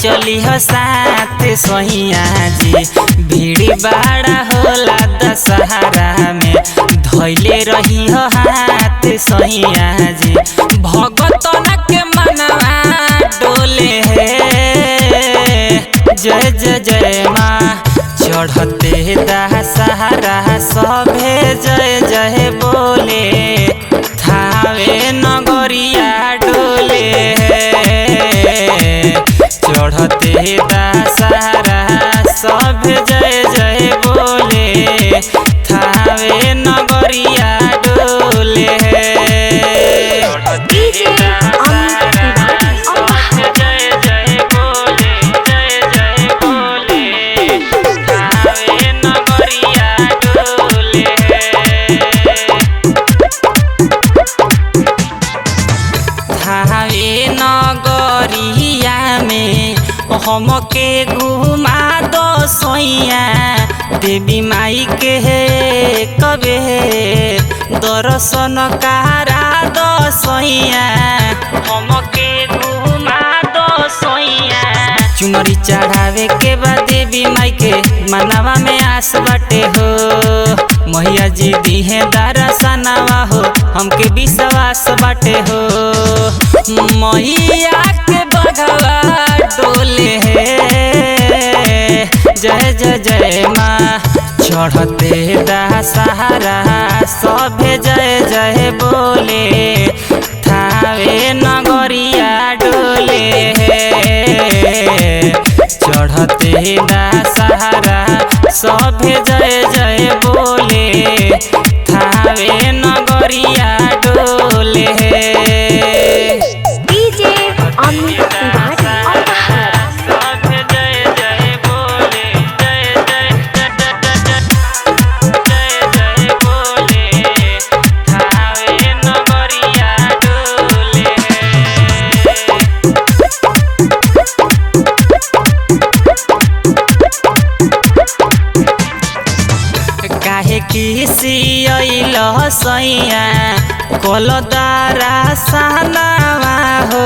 चली हो साथ सैया जी। भीड़ बड़ा होला दशहरा में धैले रही हो हाथ सैया जी। भगतन के मनवा डोले है जय जय जय माँ। चढ़ते दशहरा सभे जय जय बोले थावे नगरिया डोले है। चढ़ते दशहरा सभे जय जय बोले थावे नगरिया डोले है। नगरिया में हमके घुमा दो सैया देवी माई के कबे दर्शन करा दो सैया। हमके घुमा दो सैया चुनरी चढ़ावे के बाद देवी माई के मनवा में आस बाटे हो। मैया जी दिहे दर्शनवा हो हमके विश्वास बाटे हो। मैया के बघवा डोले है जय जय जय माँ। चढ़ते दशहरा सभे जय जय बोले थावे नगरिया डोले है। चढ़ते दशहरा सभे जय जय बोले थावे नगरिया डोले है। काहे किसी अइलो सैया कलदारा सनावा हो।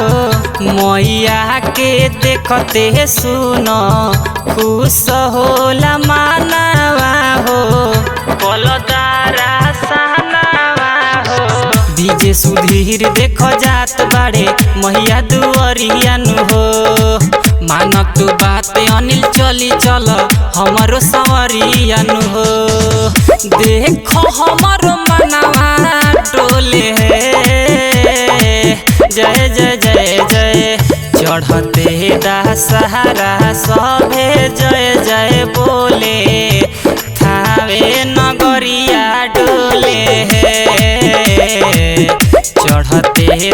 मैया के देखते सुनो खुश होला मानवा हो। कलदारा सनावा हो डीजे सुधीर देखो जात बाड़े मैया दुआरिया नु हो। मानक तू बात अनिल चली चल हमारो सवरिया नु हो। देखो हमारो मनवा डोले है जय जय जय जय। चढ़ते दशहरा सभे जय जय बोले थावे नगरिया डोले है। चढ़ते